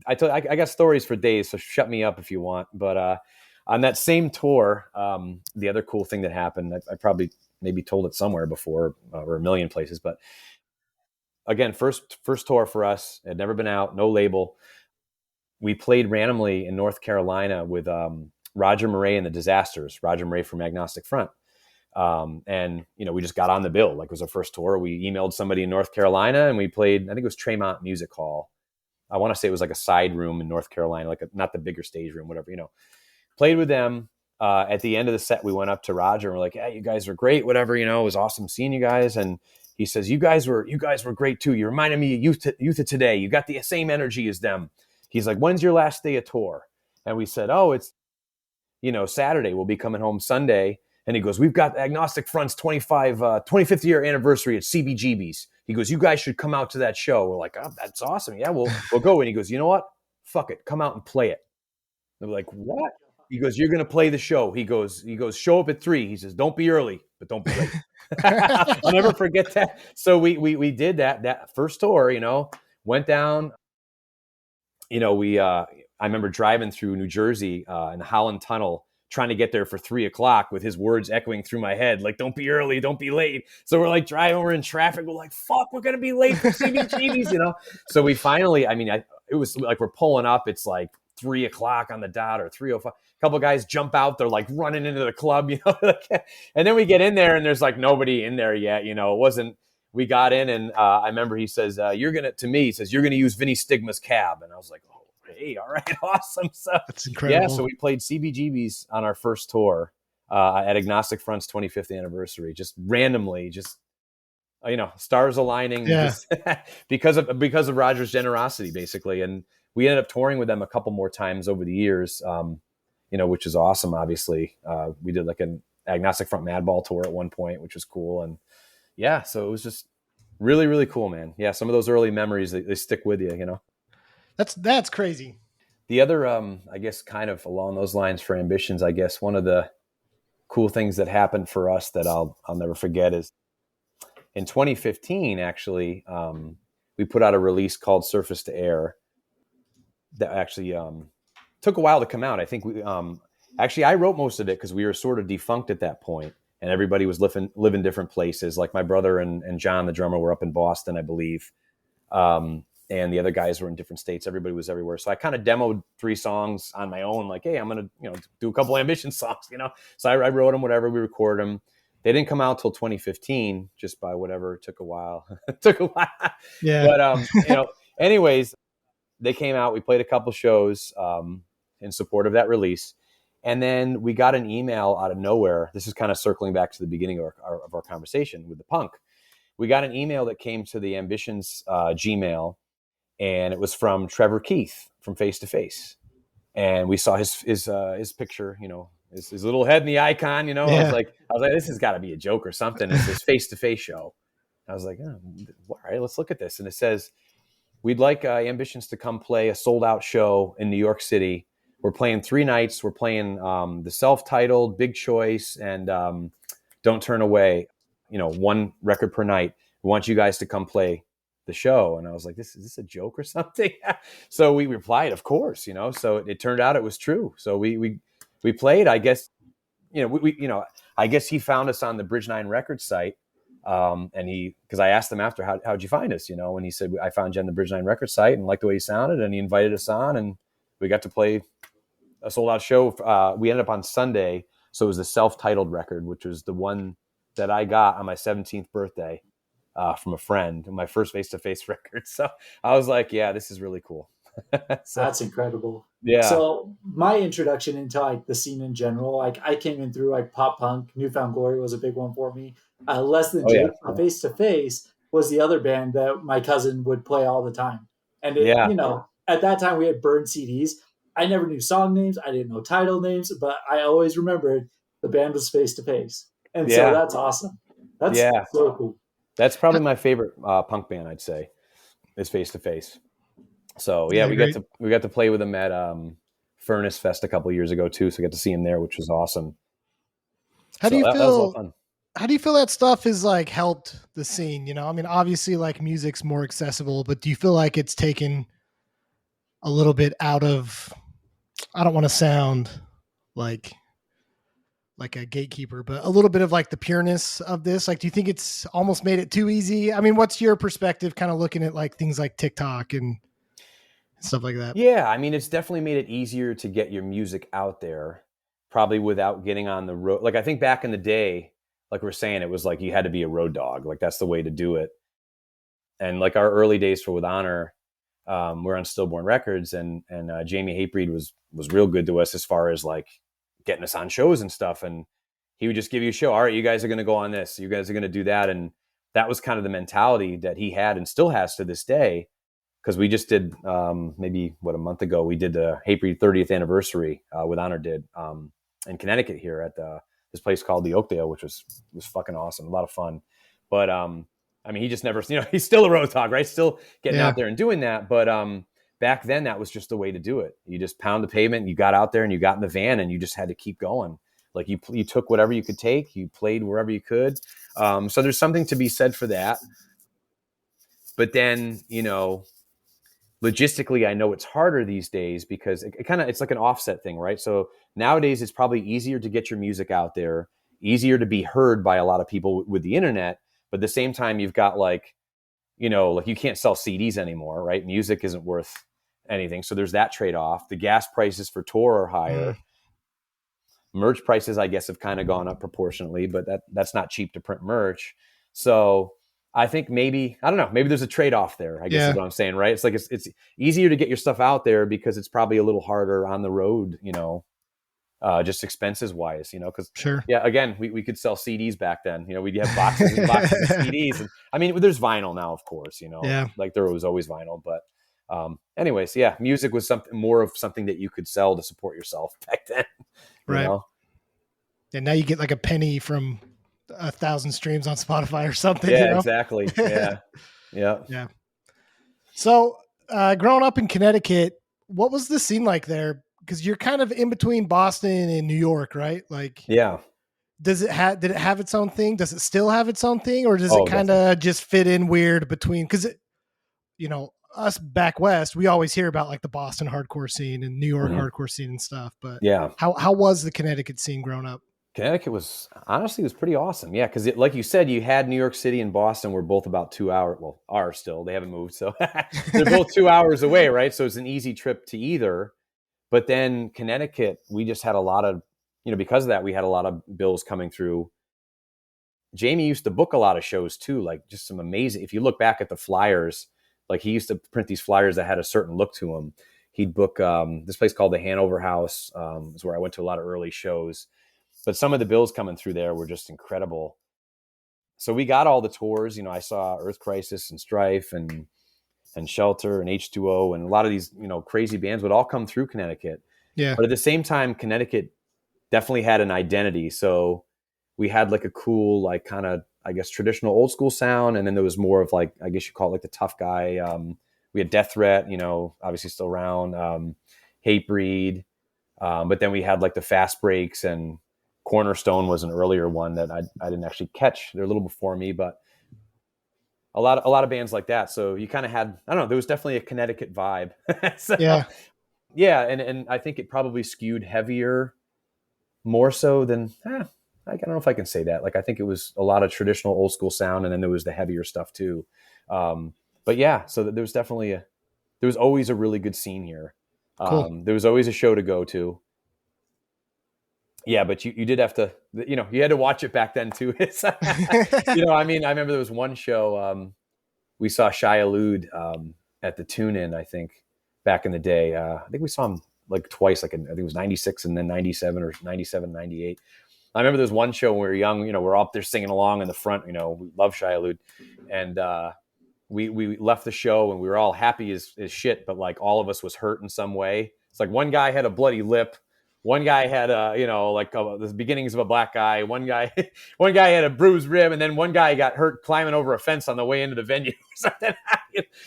I got stories for days, so shut me up if you want. But, on that same tour, the other cool thing that happened, I probably maybe told it somewhere before, or a million places, but again, first tour for us, had never been out, no label. We played randomly in North Carolina with Roger Murray and the Disasters, Roger Murray from Agnostic Front. And, we just got on the bill. Like, it was our first tour. We emailed somebody in North Carolina and we played, I think it was Tremont Music Hall. I want to say it was like a side room in North Carolina, like not the bigger stage room, whatever, played with them. At the end of the set, we went up to Roger and we're like, "Yeah, you guys were great, whatever, it was awesome seeing you guys." And he says, you guys were great too. You reminded me of youth of today. You got the same energy as them. He's like, "When's your last day of tour?" And we said, "Oh, it's, Saturday. We'll be coming home Sunday." And he goes, "We've got Agnostic Front's 25th year anniversary at CBGB's." He goes, "You guys should come out to that show." We're like, "Oh, that's awesome. Yeah, we'll go." And he goes, "You know what? Fuck it. Come out and play it." And we're like, "What?" He goes, "You're going to play the show." He goes, "Show up at 3." He says, "Don't be early, but don't be late." I'll never forget that. So we did that first tour, went down, I remember driving through New Jersey in the Holland Tunnel, trying to get there for 3:00 with his words echoing through my head, like, "Don't be early, don't be late." So we're like driving, we're in traffic. We're like, "Fuck, we're going to be late for CBGB's," So we finally, it was like, we're pulling up. It's like 3:00 on the dot, or 3:05. A couple of guys jump out. They're like running into the club, and then we get in there and there's like nobody in there yet. It wasn't, we got in and I remember he says, "You're going to use Vinny Stigma's cab." And I was like, "Oh, hey, all right, awesome." So That's incredible. Yeah, so we played CBGB's on our first tour at Agnostic Front's 25th anniversary, just randomly, stars aligning, just because of Roger's generosity, basically. And we ended up touring with them a couple more times over the years, which is awesome. Obviously, we did like an Agnostic Front Madball tour at one point, which was cool. And yeah, so it was just really, really cool, man. Yeah, some of those early memories, they stick with you. That's crazy. The other, I guess, kind of along those lines for Ambitions, I guess one of the cool things that happened for us that I'll never forget is in 2015, actually, we put out a release called Surface to Air that actually took a while to come out. I think I wrote most of it because we were sort of defunct at that point and everybody was living different places. Like my brother and John, the drummer, were up in Boston, I believe. And the other guys were in different states. Everybody was everywhere. So I kind of demoed 3 songs on my own, like, "Hey, I'm going to, do a couple Ambition songs, So I wrote them, whatever, we recorded them. They didn't come out till 2015, just by whatever. It took a while. Yeah. But, anyways, they came out. We played a couple shows in support of that release. And then we got an email out of nowhere. This is kind of circling back to the beginning of our conversation with the punk. We got an email that came to the Ambitions Gmail. And it was from Trevor Keith from Face to Face, and we saw his picture, his little head in the icon. Yeah. I was like, this has got to be a joke or something. It's his Face to Face show. I was like, "Oh, all right, let's look at this." And it says, "We'd like Ambitions to come play a sold out show in New York City. We're playing 3 nights. We're playing the self-titled, Big Choice, and Don't Turn Away. 1 record per night. We want you guys to come play the show." And I was like, is this a joke or something? So we replied, "Of course," so it turned out it was true. So we played, I guess, I guess he found us on the Bridge 9 Records site. And because I asked him after, how'd you find us? And he said, "I found you on the Bridge 9 Records site and liked the way you sounded." And he invited us on and we got to play a sold out show. We ended up on Sunday. So it was the self-titled record, which was the one that I got on my 17th birthday. From a friend, my first face-to-face record. So I was like, yeah, this is really cool. So, that's incredible. Yeah. So my introduction into like the scene in general, like I came in through like pop punk. Newfound Glory was a big one for me. Less Than Jake, Face to Face was the other band that my cousin would play all the time. And at that time we had burned CDs. I never knew song names. I didn't know title names, but I always remembered the band was Face to Face. And so that's awesome. That's so cool. That's probably my favorite punk band, I'd say, is Face to Face. So yeah, we got to play with them at Furnace Fest a couple of years ago too. So we got to see him there, which was awesome. How do you feel that stuff has like helped the scene? Obviously like music's more accessible, but do you feel like it's taken a little bit out of, I don't want to sound like a gatekeeper, but a little bit of like the pureness of this. Like, do you think it's almost made it too easy? I mean, what's your perspective kind of looking at like things like TikTok and stuff like that? Yeah, I mean, it's definitely made it easier to get your music out there, probably without getting on the road. Like, I think back in the day, like we're saying, it was like you had to be a road dog. Like, that's the way to do it. And like our early days for With Honor, we're on Stillborn Records, and Jamie Hatebreed was real good to us as far as like getting us on shows and stuff. And he would just give you a show. All right, you guys are going to go on this. You guys are going to do that. And that was kind of the mentality that he had and still has to this day. Because we just did maybe a month ago, we did the Hatebreed 30th anniversary. With Honor did in Connecticut here at this place called the Oakdale, which was fucking awesome, a lot of fun. But I mean, he just never, he's still a road dog, right? Still getting out there and doing that. But back then, that was just the way to do it. You just pound the pavement, you got out there and you got in the van and you just had to keep going. Like you took whatever you could take, you played wherever you could. So there's something to be said for that. But then, logistically, I know it's harder these days because it's like an offset thing, right? So nowadays it's probably easier to get your music out there, easier to be heard by a lot of people with the internet. But at the same time, you've got like you can't sell CDs anymore, right? Music isn't worth anything. So there's that trade-off. The gas prices for tour are higher. Merch prices, I guess, have kind of gone up proportionately, but that's not cheap to print merch. So I think maybe there's a trade-off there, I guess is what I'm saying, right? It's like it's easier to get your stuff out there because it's probably a little harder on the road, just expenses wise, because again, we could sell CDs back then, we'd have boxes and boxes of CDs. And I mean, there's vinyl now, of course, like there was always vinyl, but anyways, music was something that you could sell to support yourself back then. Right. And now you get like a penny from 1,000 streams on Spotify or something. Exactly. Yeah. So growing up in Connecticut, what was the scene like there? Because you're kind of in between Boston and New York, right? Like, did it have its own thing? Does it still have its own thing, or does it kind of just fit in weird between? Because us back west, we always hear about like the Boston hardcore scene and New York hardcore scene and stuff. But how was the Connecticut scene growing up? Connecticut was pretty awesome. Yeah, because like you said, you had New York City and Boston were both about 2 hours. Well, are still. They haven't moved, so they're both 2 hours away, right? So it's an easy trip to either. But then Connecticut, we just had a lot of, because of that, we had a lot of bills coming through. Jamie used to book a lot of shows too, like just some amazing. If you look back at the flyers, like he used to print these flyers that had a certain look to them. He'd book this place called the Hanover House, is where I went to a lot of early shows. But some of the bills coming through there were just incredible. So we got all the tours. I saw Earth Crisis and Strife and Shelter and H2O and a lot of these, crazy bands would all come through Connecticut. Yeah. But at the same time, Connecticut definitely had an identity. So we had like a cool, like kind of, I guess, traditional old school sound. And then there was more of like, I guess you call it like the tough guy. We had Death Threat, obviously still around, Hatebreed. But then we had like the Fast Breaks, and Cornerstone was an earlier one that I didn't actually catch. They're a little before me, but a lot of bands like that. So you kind of had, I don't know, there was definitely a Connecticut vibe. So, yeah. And I think it probably skewed heavier more so than, I don't know if I can say that. Like, I think it was a lot of traditional old school sound, and then there was the heavier stuff too. But yeah, so there was definitely there was always a really good scene here. Cool. There was always a show to go to. Yeah, but you did have to, you had to watch it back then too. It's, I mean, I remember there was one show, we saw Shia Lude at the Tune-In, I think, back in the day. I think we saw him like twice, like I think it was 96 and then 97 or 97, 98. I remember there was one show when we were young, we're up there singing along in the front, we love Shia Lude. And we left the show and we were all happy as shit, but like all of us was hurt in some way. It's like one guy had a bloody lip. One guy had the beginnings of a black guy. One guy had a bruised rib, and then one guy got hurt climbing over a fence on the way into the venue.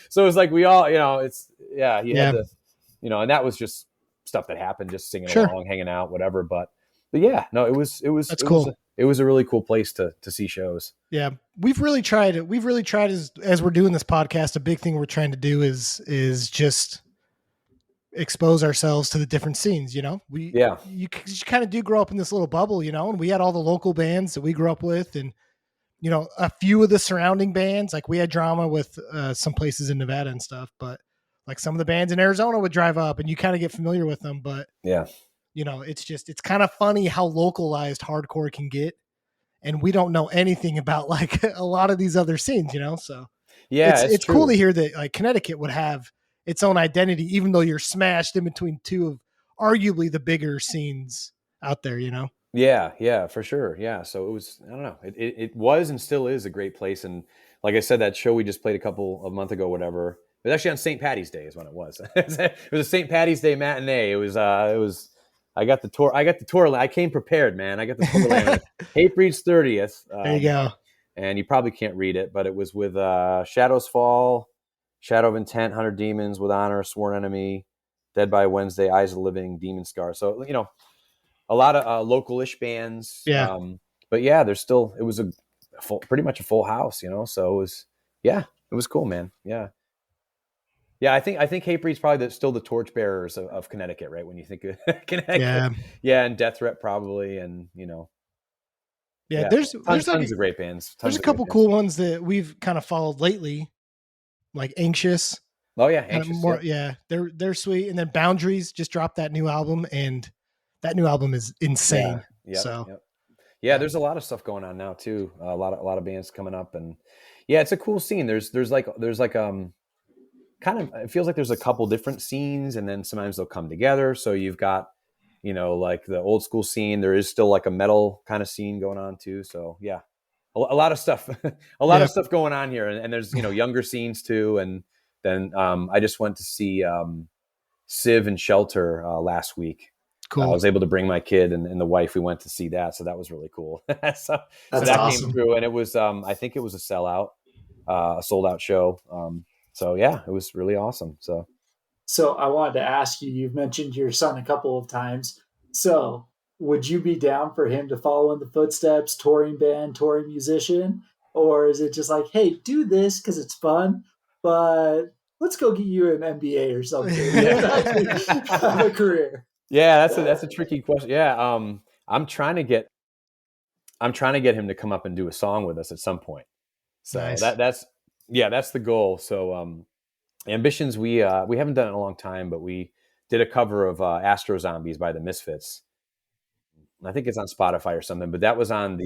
So it was like we all, had to, and that was just stuff that happened, just singing along, hanging out, whatever. But yeah, no, it was cool. It was a really cool place to see shows. Yeah, we've really tried as we're doing this podcast. A big thing we're trying to do is just expose ourselves to the different scenes. You kind of do grow up in this little bubble, and we had all the local bands that we grew up with, and a few of the surrounding bands. Like we had drama with some places in Nevada and stuff, but like some of the bands in Arizona would drive up, and you kind of get familiar with them. But it's kind of funny how localized hardcore can get, and we don't know anything about like a lot of these other scenes. So it's cool to hear that like Connecticut would have its own identity, even though you're smashed in between two of arguably the bigger scenes out there. Yeah, for sure. Yeah. So it was, I don't know, it was and still is a great place. And like I said, that show we just played a couple of months ago, whatever, it was actually on St. Patty's Day is when it was. It was a St. Patty's Day matinee. It was, I got the tour. I came prepared, man. I got the tour land. Hatebreed's 30th. There you go. And you probably can't read it, but it was with Shadows Fall, Shadow of Intent, 100 Demons, With Honor, Sworn Enemy, Dead by Wednesday, Eyes of the Living, Demon Scar. So, a lot of local-ish bands. Yeah. But yeah, it was pretty much a full house, so it was cool, man. Yeah. Yeah, I think Hatebreed's probably still the torchbearers of Connecticut, right? When you think of Connecticut. Yeah, and Death Threat probably, and Yeah, there's tons of great bands. There's a couple cool ones that we've kind of followed lately, like Anxious. Oh yeah, Anxious. They're sweet. And then Boundaries just dropped that new album, and that new album is insane. There's a lot of stuff going on now too. A lot of bands coming up, and it's a cool scene. There's like kind of, it feels like there's a couple different scenes, and then sometimes they'll come together. So you've got, like the old school scene. There is still like a metal kind of scene going on too. So yeah, a lot of stuff, of stuff going on here. And there's, younger scenes too. And then I just went to see Civ and Shelter last week. Cool. I was able to bring my kid and the wife. We went to see that. So that was really cool. so that awesome. Came through, and it was, I think it was a sellout, a sold out show. So yeah, it was really awesome. So I wanted to ask you, you've mentioned your son a couple of times. So would you be down for him to follow in the footsteps, touring band, touring musician? Or is it just like, hey, do this because it's fun, but let's go get you an MBA or something. Have a career. Yeah, that's a tricky question. Yeah. I'm trying to get him to come up and do a song with us at some point. So nice. That's the goal. So Ambitions, we haven't done it in a long time, but we did a cover of Astro Zombies by the Misfits. I think it's on Spotify or something, but that was on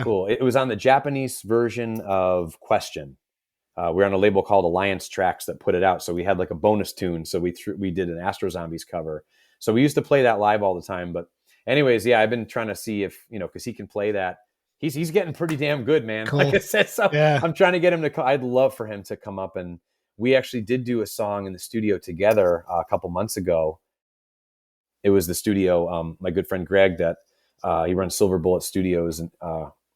cool. It was on the Japanese version of Question. We're on a label called Alliance Tracks that put it out. So we had like a bonus tune. So we did an Astro Zombies cover. So we used to play that live all the time. But anyways, I've been trying to see if, because he can play that. He's getting pretty damn good, man. Cool. Like I said, so I'm trying to get him to. I'd love for him to come up, and we actually did do a song in the studio together a couple months ago. It was the studio. My good friend Greg, that he runs Silver Bullet Studios, and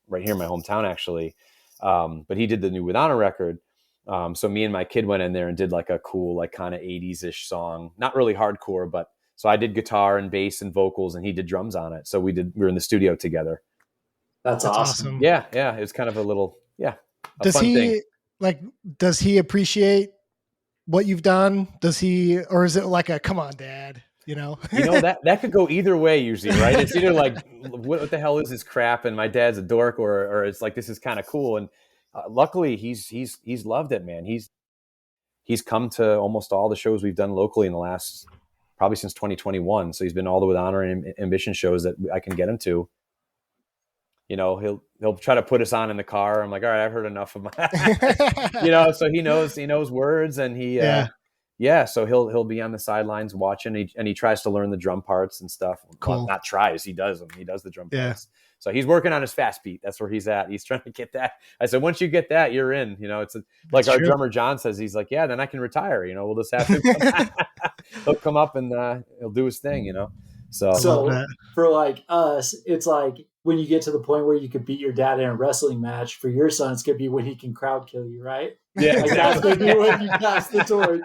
right here in my hometown, actually. But he did the new With Honor record. So me and my kid went in there and did like a cool, like kind of 80s-ish song, not really hardcore, but so I did guitar and bass and vocals, and he did drums on it. So we were in the studio together. That's awesome. Yeah. It was kind of a little, fun thing. Does he appreciate what you've done? Or is it like a, come on, Dad, that could go either way usually, right? It's either like, what the hell is this crap? And my dad's a dork, or it's like, this is kind of cool. And luckily he's loved it, man. He's come to almost all the shows we've done locally in the last, probably since 2021. So he's been all the With Honor and Ambition shows that I can get him to. He'll try to put us on in the car. I'm like, all right, I've heard enough of my, so he knows words, and so he'll be on the sidelines watching, and he tries to learn the drum parts and stuff. Cool. Well, not tries, he does them. He does the drum parts. So he's working on his fast beat. That's where he's at. He's trying to get that. I said, once you get that, you're in. It's like our drummer John says. He's like, yeah, then I can retire. We'll just have to. He'll come up and he'll do his thing. So for like us, it's like when you get to the point where you could beat your dad in a wrestling match. For your son, it's gonna be when he can crowd kill you, right? Yeah, like that's gonna be when you pass the torch.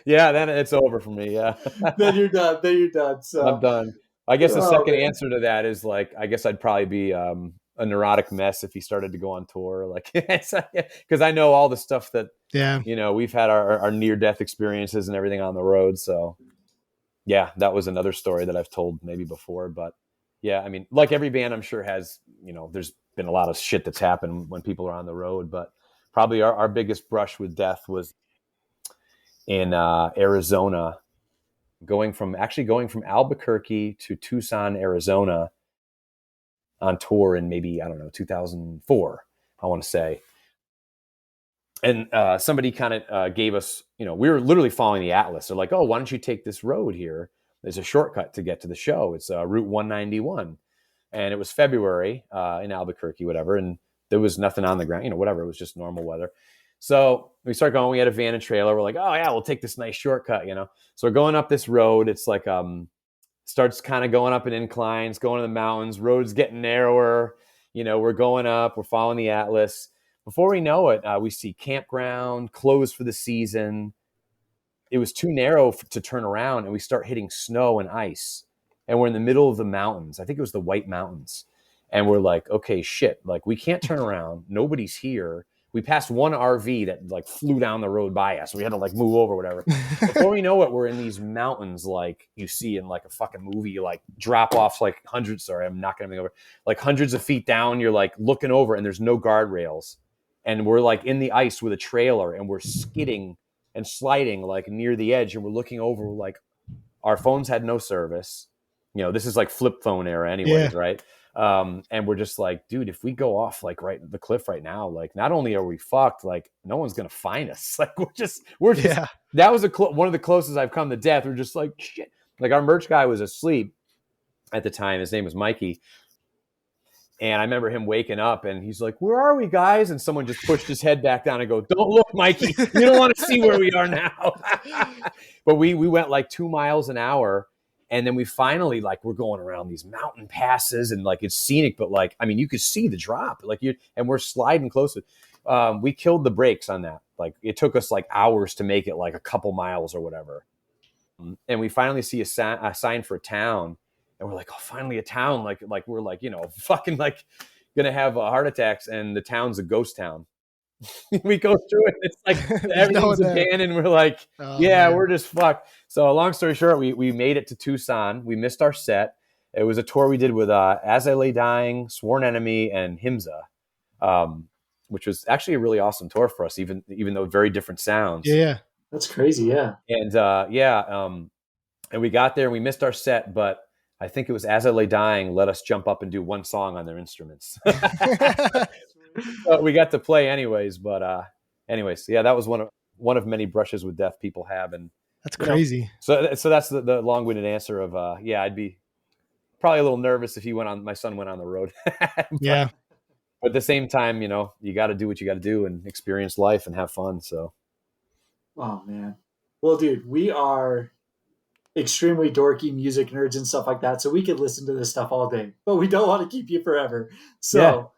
Yeah, then it's over for me. Yeah, then you're done. So I'm done. I guess the second answer to that is like, I guess I'd probably be a neurotic mess if he started to go on tour, like, because I know all the stuff that we've had our near death experiences and everything on the road. So yeah, that was another story that I've told maybe before, but yeah, I mean, like every band I'm sure has, there's been a lot of shit that's happened when people are on the road, but probably our biggest brush with death was in Arizona, going from Albuquerque to Tucson, Arizona on tour in maybe, I don't know, 2004, I want to say. And somebody kind of gave us, we were literally following the atlas. They're like, oh, why don't you take this road here? There's a shortcut to get to the show. It's Route 191. And it was February in Albuquerque, whatever. And there was nothing on the ground, whatever. It was just normal weather. So we start going. We had a van and trailer. We're like, oh, yeah, we'll take this nice shortcut, So we're going up this road. It's like starts kind of going up in inclines, going to the mountains. Road's getting narrower. We're going up. We're following the atlas. Before we know it, we see campground closed for the season. It was too narrow to turn around, and we start hitting snow and ice. And we're in the middle of the mountains. I think it was the White Mountains. And we're like, okay, shit. Like, we can't turn around. Nobody's here. We passed one RV that like flew down the road by us. We had to like move over, whatever. Before we know it, we're in these mountains like you see in like a fucking movie, like drop offs like hundreds. Sorry, I'm not going to make over. Like hundreds of feet down. You're like looking over, and there's no guardrails. And we're like in the ice with a trailer, and we're skidding and sliding like near the edge. And we're looking over, like our phones had no service. This is like flip phone era anyways, right? And we're just like, dude, if we go off like right the cliff right now, like not only are we fucked, like no one's going to find us. Like we're just, that was one of the closest I've come to death. We're just like, shit. Like our merch guy was asleep at the time. His name was Mikey. And I remember him waking up and he's like, where are we, guys? And someone just pushed his head back down and go, don't look, Mikey. You don't want to see where we are now. But we went like 2 miles an hour. And then we finally, like, we're going around these mountain passes and like it's scenic, but like, I mean, you could see the drop, and we're sliding closer. We killed the brakes on that. Like it took us like hours to make it like a couple miles or whatever. And we finally see a sign for a town. And we're like, oh, finally a town. Like we're like, fucking like going to have heart attacks. And the town's a ghost town. We go through it. It's like everything's abandoned. We're like, man. We're just fucked. So long story short, we made it to Tucson. We missed our set. It was a tour we did with As I Lay Dying, Sworn Enemy, and Himza, which was actually a really awesome tour for us, even though very different sounds. Yeah. That's crazy. Yeah. And and we got there and we missed our set, but I think it was As I Lay Dying let us jump up and do one song on their instruments. We got to play anyways, but anyways, yeah, that was one of many brushes with death people have, and that's crazy. So that's the long-winded answer of I'd be probably a little nervous if my son went on the road. Yeah. But at the same time, you got to do what you got to do and experience life and have fun. So. Oh man. Well, dude, we are extremely dorky music nerds and stuff like that, so we could listen to this stuff all day, but we don't want to keep you forever. So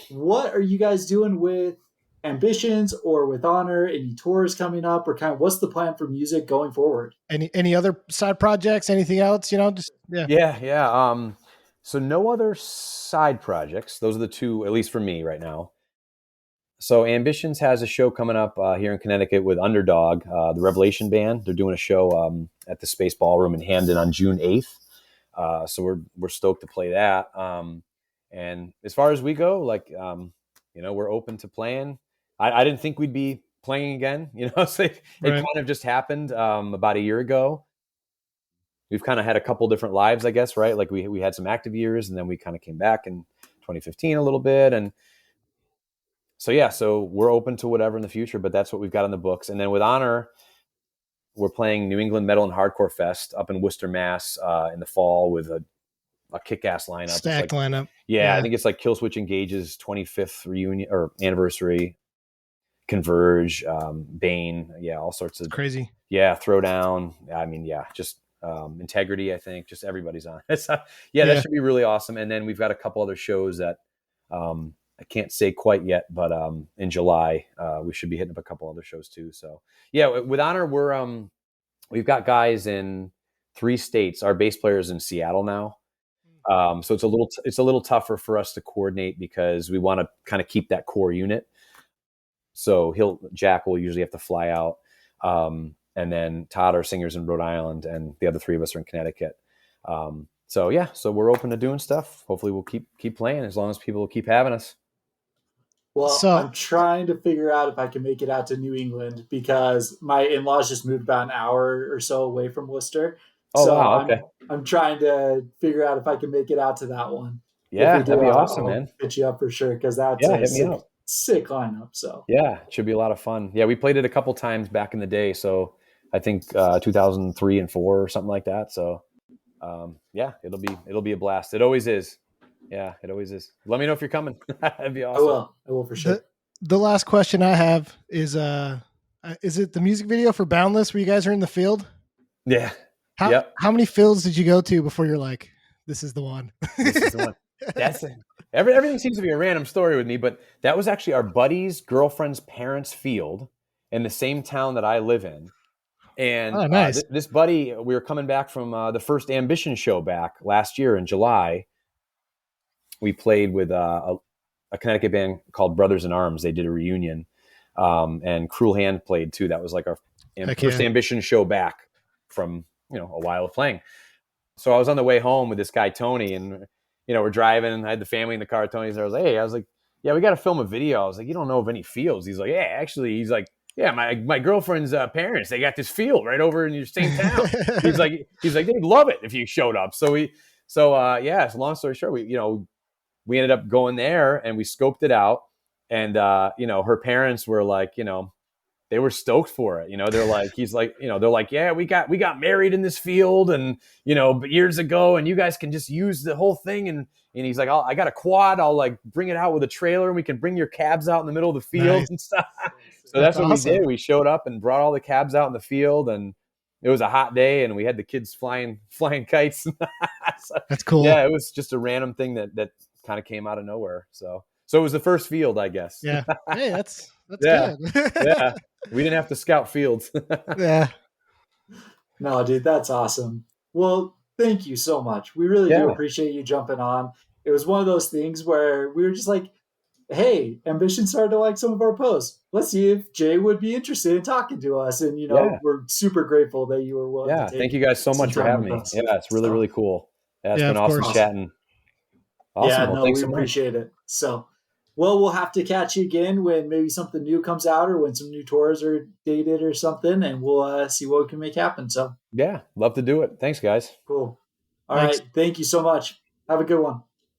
What are you guys doing with Ambitions or with Honor? Any tours coming up, or kind of what's the plan for music going forward? Any other side projects, anything else, So no other side projects. Those are the two, at least for me right now. So Ambitions has a show coming up here in Connecticut with Underdog, the Revelation Band. They're doing a show at the Space Ballroom in Hamden on June 8th. So we're stoked to play that. And as far as we go, like, we're open to playing. I didn't think we'd be playing again, so it kind of just happened about a year ago. We've kind of had a couple different lives, I guess, right? Like we had some active years and then we kind of came back in 2015 a little bit. And so we're open to whatever in the future, but that's what we've got on the books. And then with Honor, we're playing New England Metal and Hardcore Fest up in Worcester, Mass in the fall with a kick-ass lineup. Stacked lineup. Yeah, I think it's like Killswitch Engage's 25th reunion or anniversary, Converge, Bane, all sorts of crazy. Yeah, Throwdown. I mean, just Integrity, I think. Just everybody's on. That should be really awesome. And then we've got a couple other shows that I can't say quite yet, but in July we should be hitting up a couple other shows too. So with Honor, we've got guys in 3 states. Our bass player is in Seattle now. So it's a little tougher for us to coordinate because we want to kind of keep that core unit. So Jack will usually have to fly out. And and then Todd, our singer's in Rhode Island, and the other three of us are in Connecticut. So we're open to doing stuff. Hopefully we'll keep playing as long as people will keep having us. Well, So- I'm trying to figure out if I can make it out to New England because my in-laws just moved about an hour or so away from Worcester. Oh, so wow. Okay. I'm trying to figure out if I can make it out to that one. Yeah, If we do, that'd be I'll awesome, man. hit you up for sure because that's Yeah, a hit me up. sick lineup. So Yeah, it should be a lot of fun. Yeah, we played it a couple times back in the day. So I think 2003 and 4 or something like that. So yeah, it'll be a blast. It always is. Yeah, it always is. Let me know if you're coming. That'd be awesome. I will for sure. The last question I have is it the music video for Boundless where you guys are in the field? Yeah. How many fields did you go to before you're like, this is the one? This is the one. That's it. Everything seems to be a random story with me, but that was actually our buddy's girlfriend's parents' field in the same town that I live in. And nice. This buddy, we were coming back from the first Ambition show back last year in July. We played with a Connecticut band called Brothers in Arms. They did a reunion, and Cruel Hand played too. That was like our first Ambition show back from a while of playing. So I was on the way home with this guy Tony, and we're driving. And I had the family in the car. Tony's there. I was like, yeah, we got to film a video. I was like, you don't know of any fields? He's like, yeah, actually. He's like, yeah, my girlfriend's parents, they got this field right over in your same town. he's like, they'd love it if you showed up. So long story short, we ended up going there and we scoped it out. And, her parents were like, they were stoked for it. They're like, they're like, yeah, we got married in this field and, years ago, and you guys can just use the whole thing. And he's like, I got a quad. I'll like bring it out with a trailer and we can bring your cabs out in the middle of the field and stuff. So that's what awesome. We did. We showed up and brought all the cabs out in the field, and it was a hot day and we had the kids flying kites. So, that's cool. Yeah. It was just a random thing that kind of came out of nowhere. So it was the first field, I guess. Yeah. Hey, that's yeah. good. Yeah. We didn't have to scout fields. Yeah. No, dude, that's awesome. Well, thank you so much. We really do appreciate you jumping on. It was one of those things where we were just like, hey, Ambition started to like some of our posts. Let's see if Jay would be interested in talking to us. And, we're super grateful that you were willing to take thank you guys so much for having me. Yeah, it's really, really cool. Yeah, it's been awesome chatting. Awesome. Yeah, well, we appreciate it. So, we'll have to catch you again when maybe something new comes out or when some new tours are dated or something, and we'll see what we can make happen. So, yeah, love to do it. Thanks, guys. Cool. All right. Thank you so much. Have a good one.